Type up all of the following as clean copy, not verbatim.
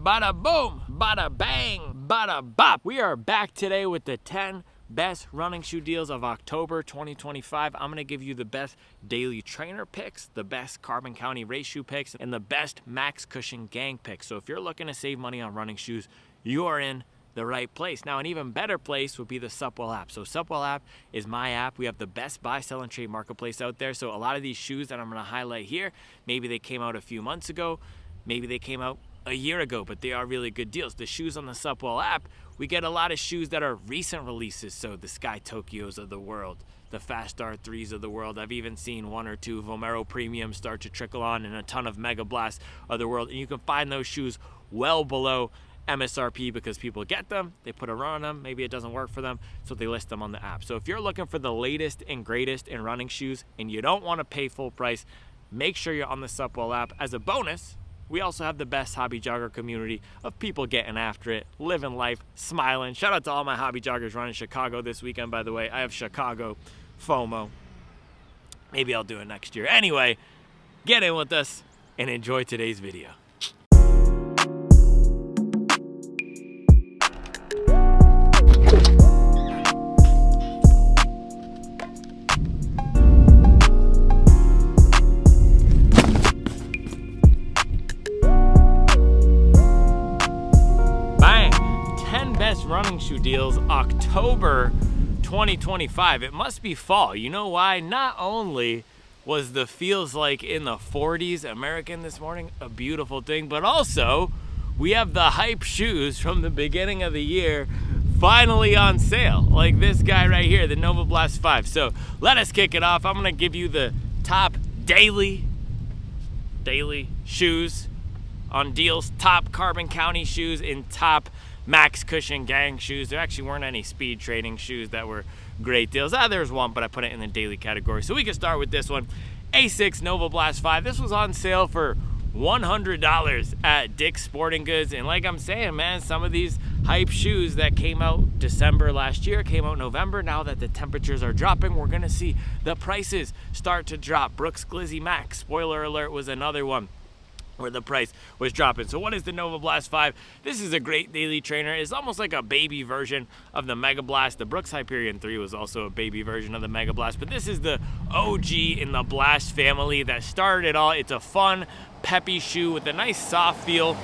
bada boom, bada bang, bada bop. We are back today with the 10 best running shoe deals of October 2025. I'm gonna give you the best daily trainer picks, the best Carbon County race shoe picks, and the best Max Cushion gang picks. So if you're looking to save money on running shoes, you are in the right place. Now, an even better place would be the Supwell app. So Supwell app is my app. We have the best buy, sell, and trade marketplace out there. So a lot of these shoes that I'm gonna highlight here, maybe they came out a few months ago, maybe they came out a year ago, but they are really good deals. The shoes on the Supwell app, we get a lot of shoes that are recent releases. So the Sky Tokyos of the world, the Fast R3s of the world. I've even seen one or two Vomero Premiums start to trickle on, and a ton of Mega Blast of the world. And you can find those shoes well below MSRP because people get them, they put a run on them, maybe it doesn't work for them, so they list them on the app. So if you're looking for the latest and greatest in running shoes and you don't want to pay full price, make sure you're on the Supwell app. As a bonus, we also have the best hobby jogger community of people getting after it, living life, smiling. Shout out to all my hobby joggers running Chicago this weekend, by the way. I have Chicago FOMO. Maybe I'll do it next year. Anyway, get in with us and enjoy today's video. Running shoe deals October 2025. It must be fall. You know why? Not only was the feels like in the 40s American this morning a beautiful thing, but also we have the hype shoes from the beginning of the year finally on sale, like this guy right here, the Nova Blast 5. So let us kick it off. I'm gonna give you the top daily shoes on deals, top Carbon County shoes, and top Max Cushion gang shoes. There actually weren't any speed trading shoes that were great deals. There's one, but I put it in the daily category. So we can start with this one. Asics Nova Blast 5. This was on sale for $100 at Dick's Sporting Goods. And like I'm saying, man, some of these hype shoes that came out December last year, came out November. Now that the temperatures are dropping, we're gonna see the prices start to drop. Brooks Glizzy Max, spoiler alert, was another one where the price was dropping. So what is the Nova Blast 5? This is a great daily trainer. It's almost like a baby version of the Mega Blast. The Brooks Hyperion 3 was also a baby version of the Mega Blast, but this is the OG in the Blast family that started it all. It's a fun, peppy shoe with a nice soft feel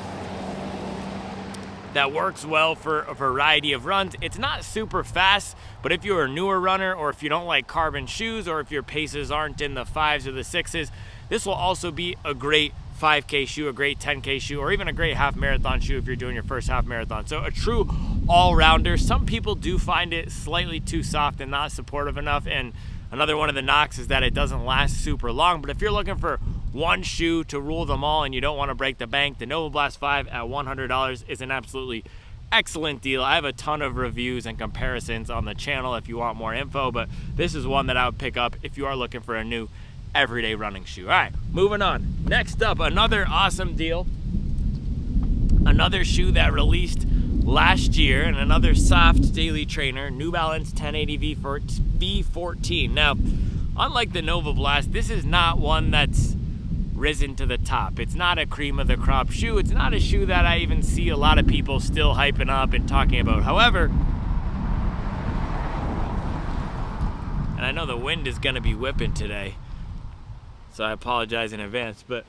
that works well for a variety of runs. It's not super fast, but if you're a newer runner, or if you don't like carbon shoes, or if your paces aren't in the 5s or the 6s, this will also be a great 5K shoe, a great 10K shoe, or even a great half marathon shoe if you're doing your first half marathon. So a true all-rounder. Some people do find it slightly too soft and not supportive enough, and another one of the knocks is that it doesn't last super long. But if you're looking for one shoe to rule them all and you don't want to break the bank, the Nova Blast 5 at $100 is an absolutely excellent deal. I have a ton of reviews and comparisons on the channel if you want more info, but this is one that I would pick up if you are looking for a new everyday running shoe. All right, moving on. Next up, another awesome deal. Another shoe that released last year, and another soft daily trainer, New Balance 1080 V14. Now, unlike the Nova Blast, this is not one that's risen to the top. It's not a cream of the crop shoe. It's not a shoe that I even see a lot of people still hyping up and talking about. However, and I know the wind is gonna be whipping today, so I apologize in advance, but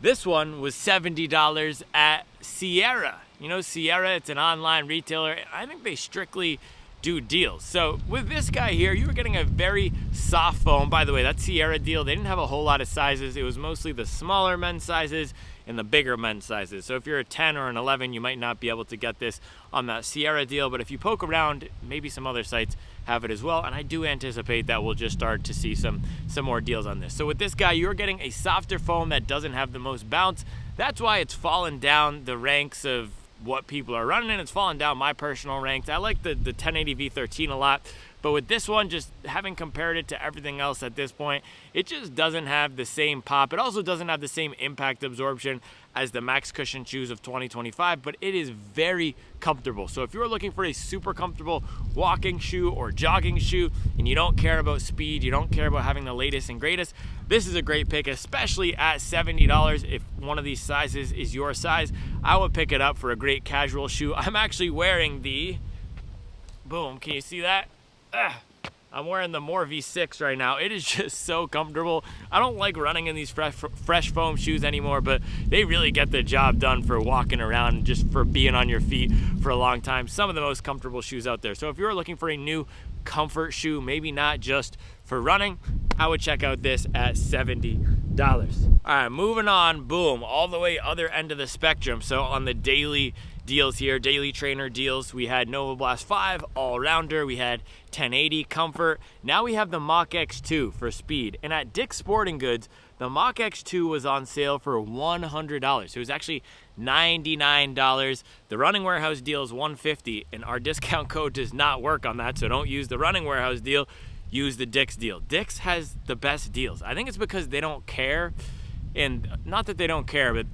this one was $70 at Sierra. You know Sierra, it's an online retailer. I think they strictly do deals. So with this guy here, you were getting a very soft foam. By the way, that Sierra deal, they didn't have a whole lot of sizes. It was mostly the smaller men's sizes and the bigger men's sizes. So if you're a 10 or an 11, you might not be able to get this on that Sierra deal, but if you poke around, maybe some other sites have it as well, and I do anticipate that we'll just start to see some more deals on this. So with this guy, you're getting a softer foam that doesn't have the most bounce. That's why it's fallen down the ranks of what people are running, and it's fallen down my personal ranks. I like the 1080 V13 a lot, but with this one, just having compared it to everything else at this point, it just doesn't have the same pop. It also doesn't have the same impact absorption as the max cushion shoes of 2025, but it is very comfortable. So if you're looking for a super comfortable walking shoe or jogging shoe and you don't care about speed, you don't care about having the latest and greatest, this is a great pick, especially at $70. If one of these sizes is your size, I would pick it up for a great casual shoe. I'm actually wearing the, boom, can you see that? I'm wearing the More V6 right now. It is just so comfortable. I don't like running in these fresh foam shoes anymore, but they really get the job done for walking around and just for being on your feet for a long time. Some of the most comfortable shoes out there. So if you're looking for a new comfort shoe, maybe not just for running, I would check out this at $70. All right, moving on, boom, all the way other end of the spectrum. So on the daily deals here, daily trainer deals, we had Nova Blast 5 all-rounder, we had 1080 comfort. Now we have the Mach X2 for speed. And at Dick's Sporting Goods, the Mach X2 was on sale for $100. It was actually $99. The Running Warehouse deal is $150, and our discount code does not work on that, so don't use the Running Warehouse deal, use the Dick's deal. Dick's has the best deals. I think it's because they don't care, and not that they don't care, but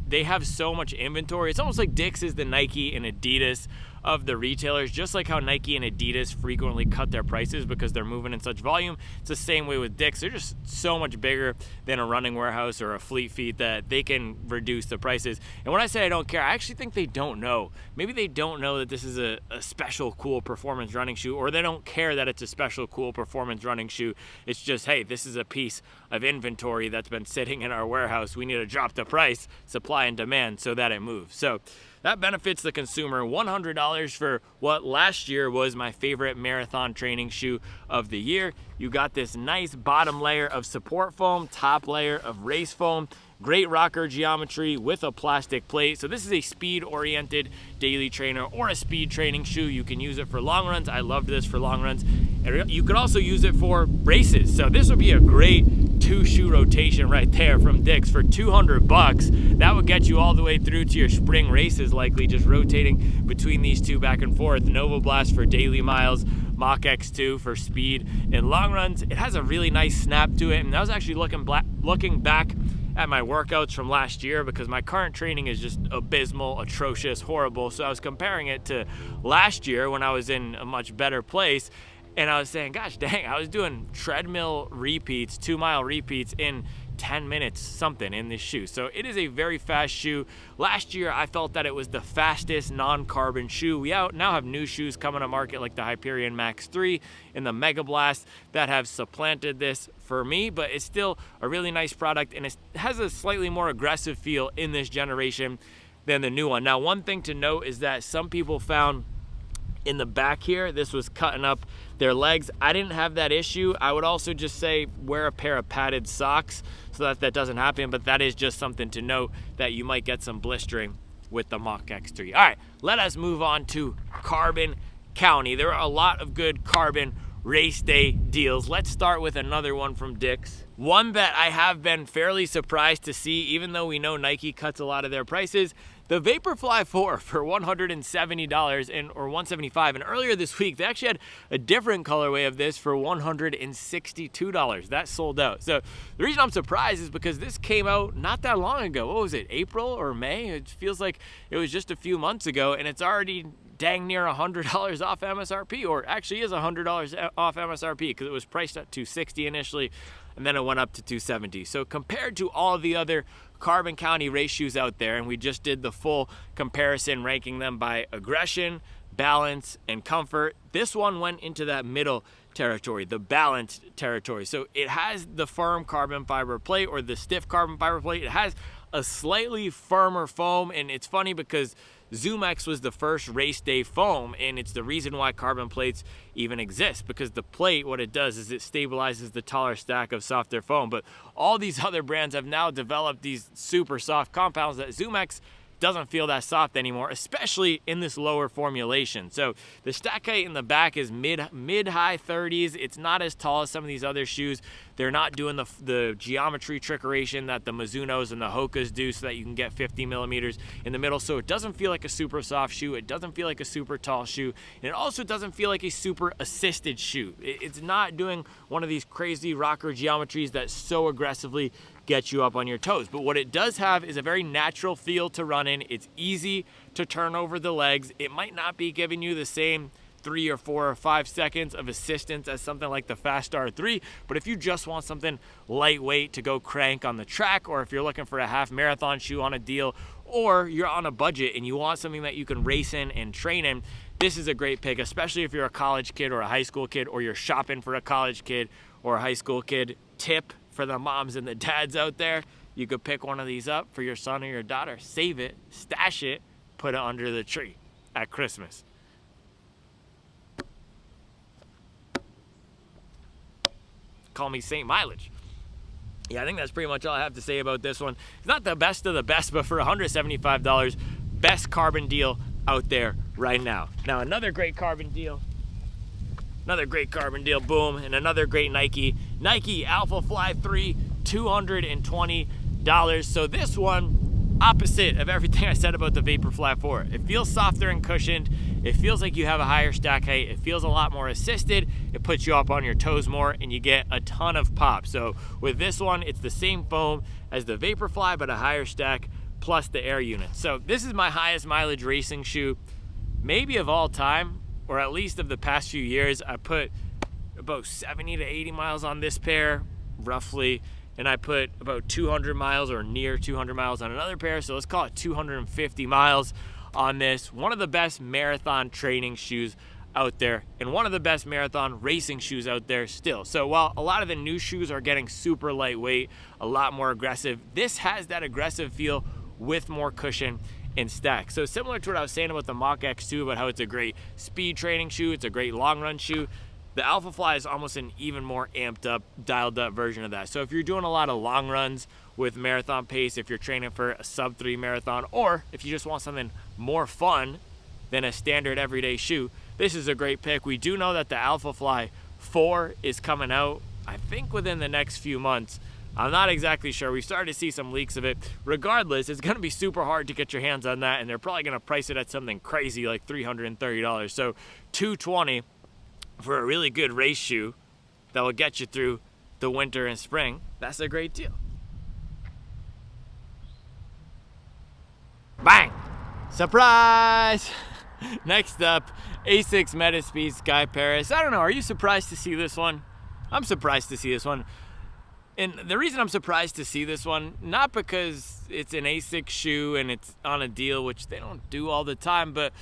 they have so much inventory. It's almost like Dick's is the Nike and Adidas of the retailers, just like how Nike and Adidas frequently cut their prices because they're moving in such volume. It's the same way with Dick's. They're just so much bigger than a Running Warehouse or a Fleet Feet that they can reduce the prices. And when I say I don't care, I actually think they don't know. Maybe they don't know that this is a special cool performance running shoe, or they don't care that it's a special cool performance running shoe. It's just, hey, this is a piece of inventory that's been sitting in our warehouse. We need to drop the price, supply and demand, so that it moves. So that benefits the consumer. $100 for what last year was my favorite marathon training shoe of the year. You got this nice bottom layer of support foam, top layer of race foam, great rocker geometry with a plastic plate. So this is a speed-oriented daily trainer or a speed training shoe. You can use it for long runs. I loved this for long runs. And you could also use it for races. So this would be a great 2-shoe rotation right there from Dick's for $200. That would get you all the way through to your spring races, likely just rotating between these two back and forth. Nova Blast for daily miles, Mach X2 for speed and long runs. It has a really nice snap to it, and I was actually looking back at my workouts from last year because my current training is just abysmal, atrocious, horrible. So I was comparing it to last year when I was in a much better place. And I was saying, gosh dang, I was doing treadmill repeats, 2-mile repeats in 10 minutes something in this shoe. So it is a very fast shoe. Last year, I felt that it was the fastest non-carbon shoe. We now have new shoes coming to market like the Hyperion Max 3 and the Mega Blast that have supplanted this for me, but it's still a really nice product, and it has a slightly more aggressive feel in this generation than the new one. Now, one thing to note is that some people found in the back here, this was cutting up their legs. I didn't have that issue. I would also just say wear a pair of padded socks so that doesn't happen, but that is just something to note that you might get some blistering with the Mach X3. All right, let us move on to Carbon County. There are a lot of good Carbon race day deals. Let's start with another one from Dick's. One that I have been fairly surprised to see, even though we know Nike cuts a lot of their prices, the Vaporfly 4 for $170 or $175. And earlier this week, they actually had a different colorway of this for $162. That sold out. So the reason I'm surprised is because this came out not that long ago. What was it, April or May? It feels like it was just a few months ago, and it's already dang near $100 off MSRP, or actually is $100 off MSRP because it was priced at $260 initially, and then it went up to $270. So compared to all the other Carbon County race shoes out there, and we just did the full comparison ranking them by aggression, balance, and comfort, this one went into that middle territory, the balanced territory. So it has the firm carbon fiber plate or the stiff carbon fiber plate. It has a slightly firmer foam, and it's funny because ZoomX was the first race day foam, and it's the reason why carbon plates even exist, because the plate, what it does is it stabilizes the taller stack of softer foam. But all these other brands have now developed these super soft compounds that ZoomX doesn't feel that soft anymore, especially in this lower formulation. So the stack height in the back is mid-high 30s. It's not as tall as some of these other shoes. They're not doing the geometry trickeration that the Mizunos and the Hokas do so that you can get 50 millimeters in the middle. So it doesn't feel like a super soft shoe. It doesn't feel like a super tall shoe. And it also doesn't feel like a super assisted shoe. It's not doing one of these crazy rocker geometries that so aggressively get you up on your toes. But what it does have is a very natural feel to run in. It's easy to turn over the legs. It might not be giving you the same 3 or 4 or 5 seconds of assistance as something like the Fast R3, but if you just want something lightweight to go crank on the track, or if you're looking for a half marathon shoe on a deal, or you're on a budget and you want something that you can race in and train in, this is a great pick, especially if you're a college kid or a high school kid, or you're shopping for a college kid or a high school kid. Tip for the moms and the dads out there, you could pick one of these up for your son or your daughter, save it, stash it, put it under the tree at Christmas. Call me Saint Mileage. Yeah, I think that's pretty much all I have to say about this one. It's not the best of the best, but for $175, best carbon deal out there right now. Now, another great carbon deal, boom, and another great Nike Alphafly 3, $220. So this one, opposite of everything I said about the Vaporfly 4. It feels softer and cushioned. It feels like you have a higher stack height. It feels a lot more assisted. It puts you up on your toes more, and you get a ton of pop. So with this one, it's the same foam as the Vaporfly, but a higher stack plus the air unit. So this is my highest mileage racing shoe, maybe of all time, or at least of the past few years. I put about 70 to 80 miles on this pair, roughly, and I put about 200 miles or near 200 miles on another pair. So let's call it 250 miles on this. One of the best marathon training shoes out there, and one of the best marathon racing shoes out there still. So while a lot of the new shoes are getting super lightweight, a lot more aggressive, this has that aggressive feel with more cushion and stack. So similar to what I was saying about the Mach X2, about how it's a great speed training shoe, it's a great long run shoe, the Alphafly is almost an even more amped up, dialed up version of that. So if you're doing a lot of long runs with marathon pace, if you're training for a sub 3 marathon, or if you just want something more fun than a standard everyday shoe, this is a great pick. We do know that the Alphafly 4 is coming out, I think, within the next few months. I'm not exactly sure. We started to see some leaks of it. Regardless, it's going to be super hard to get your hands on that, and they're probably going to price it at something crazy like $330. So $220 for a really good race shoe that will get you through the winter and spring. That's a great deal. Bang! Surprise! Next up, Asics Metaspeed Sky Paris. I don't know, are you surprised to see this one? I'm surprised to see this one. And the reason I'm surprised to see this one, not because it's an Asics shoe and it's on a deal, which they don't do all the time, but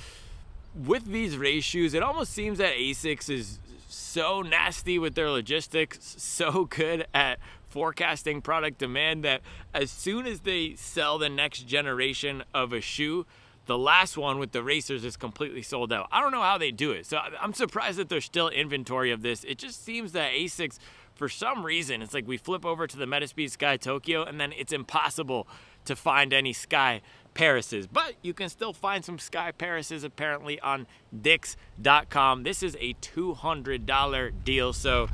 with these race shoes, it almost seems that Asics is so nasty with their logistics, so good at forecasting product demand, that as soon as they sell the next generation of a shoe, the last one with the racers is completely sold out. I don't know how they do it. So I'm surprised that there's still inventory of this. It just seems that Asics, for some reason, it's like we flip over to the Metaspeed Sky Tokyo and then it's impossible to find any Sky Parises. But you can still find some Sky Parises apparently on Dix.com. This is a $200 deal. So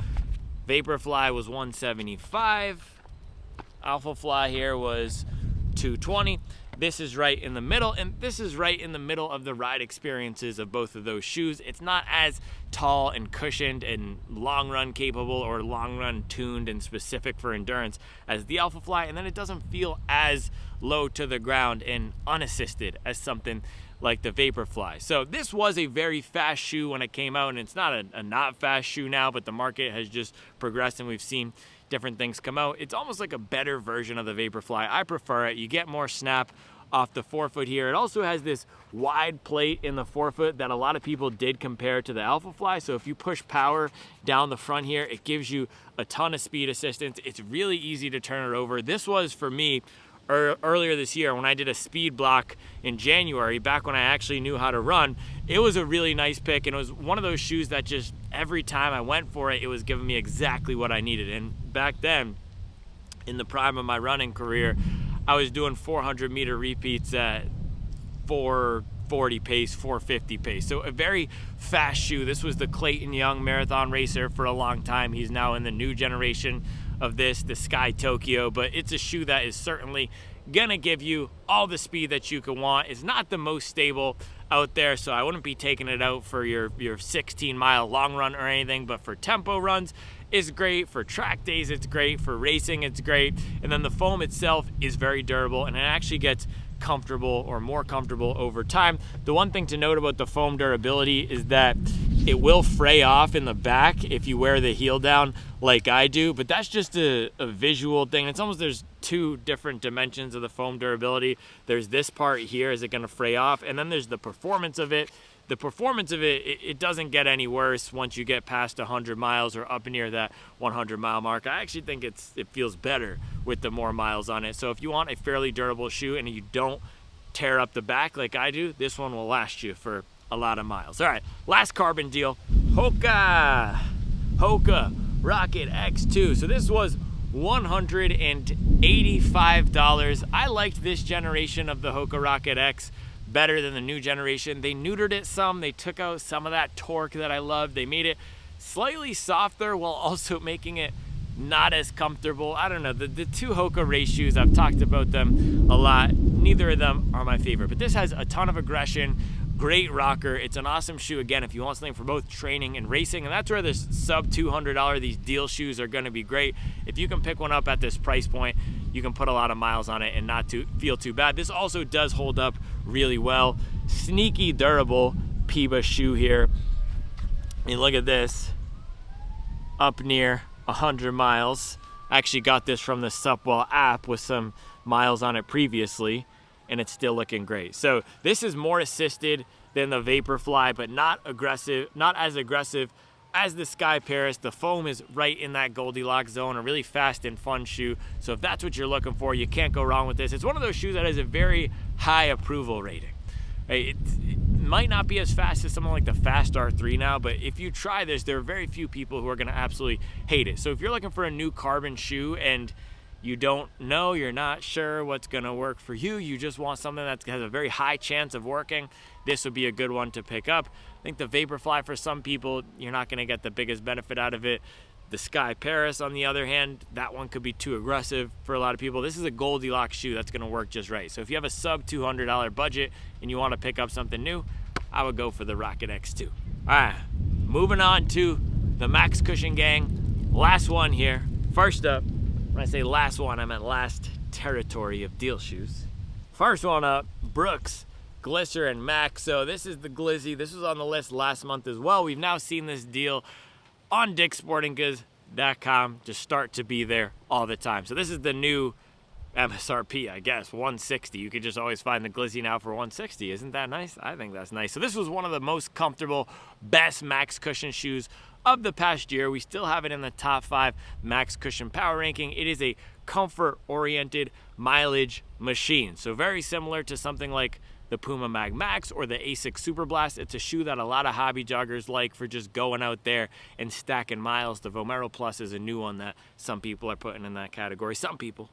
Vaporfly was $175. Alphafly here was $220. This is right in the middle, and this is right in the middle of the ride experiences of both of those shoes. It's not as tall and cushioned and long run capable or long run tuned and specific for endurance as the Alphafly, and then it doesn't feel as low to the ground and unassisted as something like the Vaporfly. So this was a very fast shoe when it came out, and it's not a not fast shoe now, but the market has just progressed and we've seen different things come out. It's almost like a better version of the Vaporfly. I prefer it. You get more snap off the forefoot here. It also has this wide plate in the forefoot that a lot of people did compare to the Alphafly. So if you push power down the front here, it gives you a ton of speed assistance. It's really easy to turn it over. This was, for me, earlier this year when I did a speed block in January, back when I actually knew how to run, it was a really nice pick, and it was one of those shoes that just every time I went for it, it was giving me exactly what I needed. And back then, in the prime of my running career, I was doing 400 meter repeats at 440 pace, 450 pace. So a very fast shoe. This was the Clayton Young marathon racer for a long time. He's now in the new generation of this, the Sky Tokyo, but it's a shoe that is certainly gonna give you all the speed that you could want. It's not the most stable out there, so I wouldn't be taking it out for your 16-mile long run or anything, but for tempo runs, is great. For track days, it's great. For racing, it's great. And then the foam itself is very durable, and it actually gets comfortable or more comfortable over time. The one thing to note about the foam durability is that it will fray off in the back if you wear the heel down like I do, but that's just a visual thing. It's almost, there's two different dimensions of the foam durability. There's this part here, is it going to fray off? And then there's the performance of it. The performance of it doesn't get any worse once you get past 100 miles or up near that 100 mile mark. I actually think it feels better with the more miles on it. So if you want a fairly durable shoe and you don't tear up the back like I do, this one will last you for a lot of miles. All right, last carbon deal, Hoka Rocket X2. So this was $185. I liked this generation of the Hoka Rocket X better than the new generation. They neutered it some. They took out some of that torque that I loved. They made it slightly softer while also making it not as comfortable. I don't know, the two Hoka race shoes, I've talked about them a lot. Neither of them are my favorite, but this has a ton of aggression, great rocker. It's an awesome shoe, again, if you want something for both training and racing, and that's where this sub $200, these deal shoes are gonna be great. If you can pick one up at this price point, you can put a lot of miles on it and not feel too bad. This also does hold up really well. Sneaky durable Peba shoe here. And look at this, up near 100 miles. I actually got this from the Supwell app with some miles on it previously, and it's still looking great. So this is more assisted than the Vaporfly, but not as aggressive as the Sky Paris. The foam is right in that Goldilocks zone, a really fast and fun shoe. So if that's what you're looking for, you can't go wrong with this. It's one of those shoes that has a very high approval rating. It might not be as fast as something like the Fast R3 now, but if you try this, there are very few people who are gonna absolutely hate it. So if you're looking for a new carbon shoe and you don't know, you're not sure what's gonna work for you, you just want something that has a very high chance of working, this would be a good one to pick up. I think the Vaporfly, for some people, you're not gonna get the biggest benefit out of it. The Sky Paris, on the other hand, that one could be too aggressive for a lot of people. This is a Goldilocks shoe that's gonna work just right. So if you have a sub $200 budget and you wanna pick up something new, I would go for the Rocket X2. All right, moving on to the Max Cushion gang. Last one here. First up, when I say last one, I meant last territory of deal shoes. First one up, Brooks Glycerin Max. So this is the Glizzy. This was on the list last month as well. We've now seen this deal on DickSportingGoods.com just start to be there all the time. So this is the new MSRP, I guess, 160. You could just always find the Glizzy now for 160. Isn't that nice? I think that's nice. So this was one of the most comfortable, best Max Cushion shoes of the past year. We still have it in the top 5 Max Cushion power ranking. It is a comfort-oriented mileage machine. So very similar to something like the Puma Mag Max or the Asics Super Blast. It's a shoe that a lot of hobby joggers like for just going out there and stacking miles. The Vomero Plus is a new one that some people are putting in that category. Some people,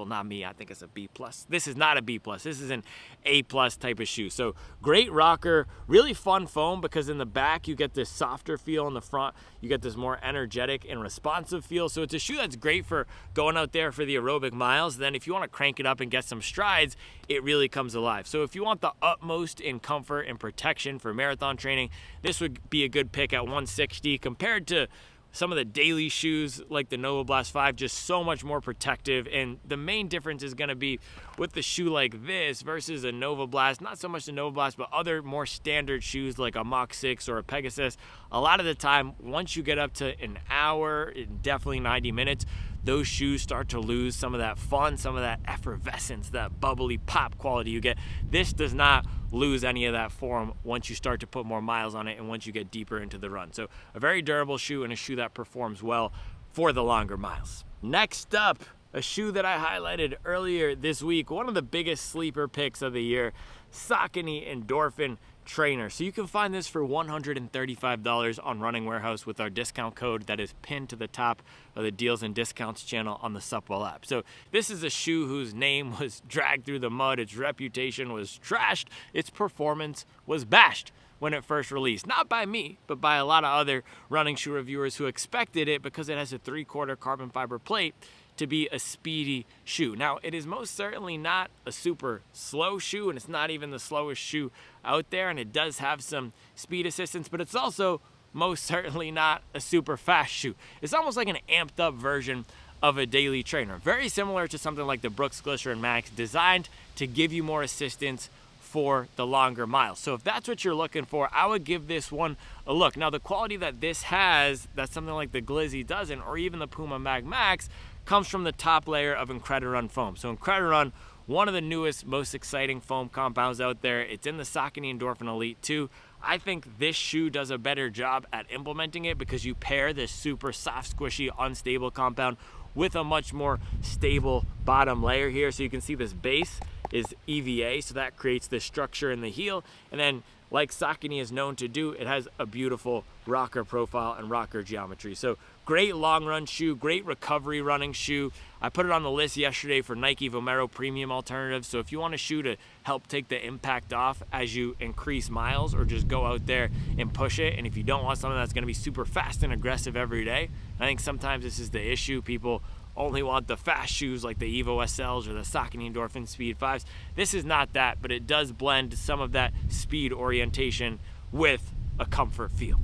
not me. I think it's a B+. This is not a B+. This is an A+ type of shoe. So great rocker, really fun foam because in the back you get this softer feel, in the front you get this more energetic and responsive feel. So it's a shoe that's great for going out there for the aerobic miles. Then if you want to crank it up and get some strides, it really comes alive. So if you want the utmost in comfort and protection for marathon training, this would be a good pick at 160 compared to some of the daily shoes like the Nova Blast 5, just so much more protective. And the main difference is going to be with the shoe like this versus a Nova Blast, not so much the Nova Blast, but other more standard shoes like a Mach 6 or a Pegasus. A lot of the time, once you get up to an hour, definitely 90 minutes, those shoes start to lose some of that fun, some of that effervescence, that bubbly pop quality you get. This does not lose any of that form once you start to put more miles on it and once you get deeper into the run. So a very durable shoe and a shoe that performs well for the longer miles. Next up, a shoe that I highlighted earlier this week, one of the biggest sleeper picks of the year, Saucony Endorphin Trainer. So you can find this for $135 on Running Warehouse with our discount code that is pinned to the top of the Deals and Discounts channel on the Supwell app. So this is a shoe whose name was dragged through the mud, its reputation was trashed, its performance was bashed when it first released. Not by me, but by a lot of other running shoe reviewers who expected it because it has a 3/4 carbon fiber plate to be a speedy shoe. Now, it is most certainly not a super slow shoe, and it's not even the slowest shoe out there, and it does have some speed assistance, but it's also most certainly not a super fast shoe. It's almost like an amped up version of a daily trainer. Very similar to something like the Brooks Glycerin Max, designed to give you more assistance for the longer miles. So if that's what you're looking for, I would give this one a look. Now the quality that this has, that something like the Glizzy doesn't, or even the Puma Mag Max, comes from the top layer of Incrediron foam. So Incrediron, one of the newest, most exciting foam compounds out there. It's in the Saucony Endorphin Elite 2. I think this shoe does a better job at implementing it because you pair this super soft, squishy, unstable compound with a much more stable bottom layer here. So you can see this base is EVA, so that creates this structure in the heel. And then, like Saucony is known to do, it has a beautiful rocker profile and rocker geometry. So great long run shoe, great recovery running shoe. I put it on the list yesterday for Nike Vomero Premium Alternatives. So if you want a shoe to help take the impact off as you increase miles or just go out there and push it, and if you don't want something that's gonna be super fast and aggressive every day, I think sometimes this is the issue. People only want the fast shoes like the Evo SLs or the Saucony Endorphin Speed 5s. This is not that, but it does blend some of that speed orientation with a comfort feel.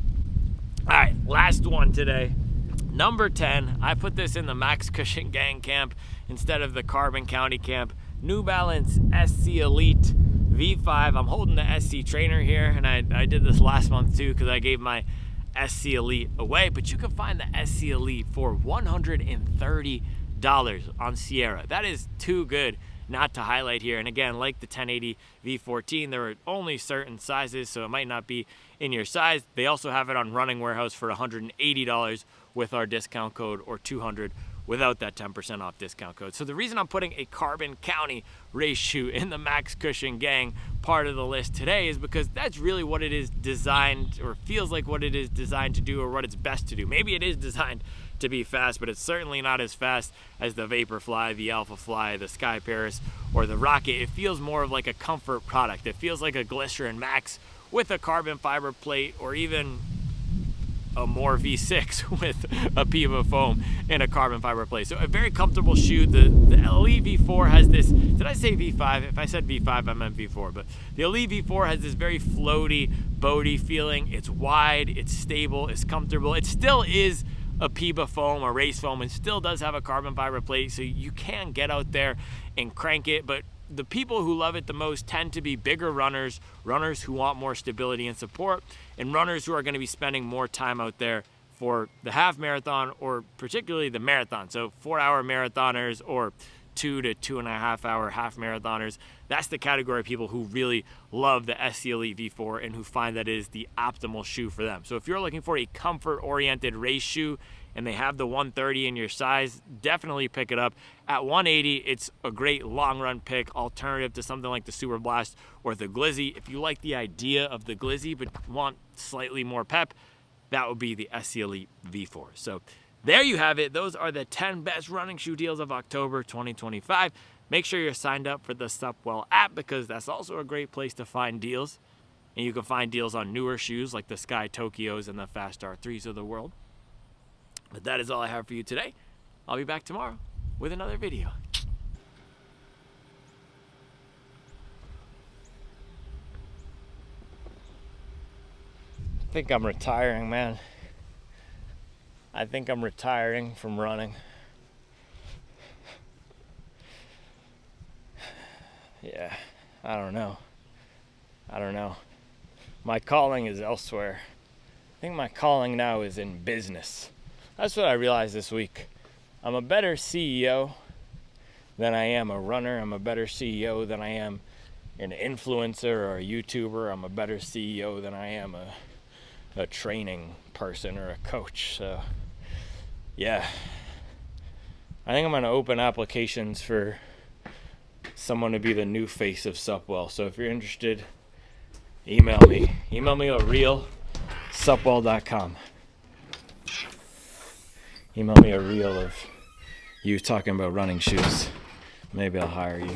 All right, last one today. Number 10, I put this in the Max Cushion Gang camp instead of the Carbon County camp. New Balance SC Elite V5. I'm holding the SC Trainer here, and I did this last month too because I gave my SC Elite away, but you can find the SC Elite for $130 on Sierra. That is too good not to highlight here. And again, like the 1080 V14, there are only certain sizes, so it might not be in your size. They also have it on Running Warehouse for $180 with our discount code, or $200 without that 10% off discount code. So the reason I'm putting a Carbon County race shoe in the Max Cushion Gang part of the list today is because that's really what it is designed, or feels like what it is designed to do, or what it's best to do. Maybe it is designed to be fast, but it's certainly not as fast as the Vaporfly, the Alphafly, the Sky Paris, or the Rocket. It feels more of like a comfort product. It feels like a Glycerin Max with a carbon fiber plate, or even a more V6 with a Puma foam and a carbon fiber plate. So a very comfortable shoe. The Elite V4 has this, did I say V5? If I said V5, I meant V4, but the Elite V4 has this very floaty, boaty feeling. It's wide, it's stable, it's comfortable. It still is a Puma foam, a race foam, and still does have a carbon fiber plate, so you can get out there and crank it. But the people who love it the most tend to be bigger runners, runners who want more stability and support, and runners who are going to be spending more time out there for the half marathon, or particularly the marathon. So 4-hour marathoners or 2 to 2.5 hour half marathoners. That's the category of people who really love the SC Elite V4 and who find that it is the optimal shoe for them. So if you're looking for a comfort oriented race shoe and they have the 130 in your size, definitely pick it up. At 180, it's a great long run pick, alternative to something like the Super Blast or the Glizzy. If you like the idea of the Glizzy but want slightly more pep, that would be the SC Elite V4. So there you have it. Those are the 10 best running shoe deals of October 2025. Make sure you're signed up for the Supwell app, because that's also a great place to find deals. And you can find deals on newer shoes like the Sky Tokyos and the Fast R3s of the world. But that is all I have for you today. I'll be back tomorrow with another video. I think I'm retiring, man. I think I'm retiring from running. Yeah, I don't know. My calling is elsewhere. I think my calling now is in business. That's what I realized this week. I'm a better CEO than I am a runner. I'm a better CEO than I am an influencer or a YouTuber. I'm a better CEO than I am a training person or a coach. So yeah, I think I'm going to open applications for someone to be the new face of Supwell. So if you're interested, email me at real@supwell.com. Email me a reel of you talking about running shoes. Maybe I'll hire you.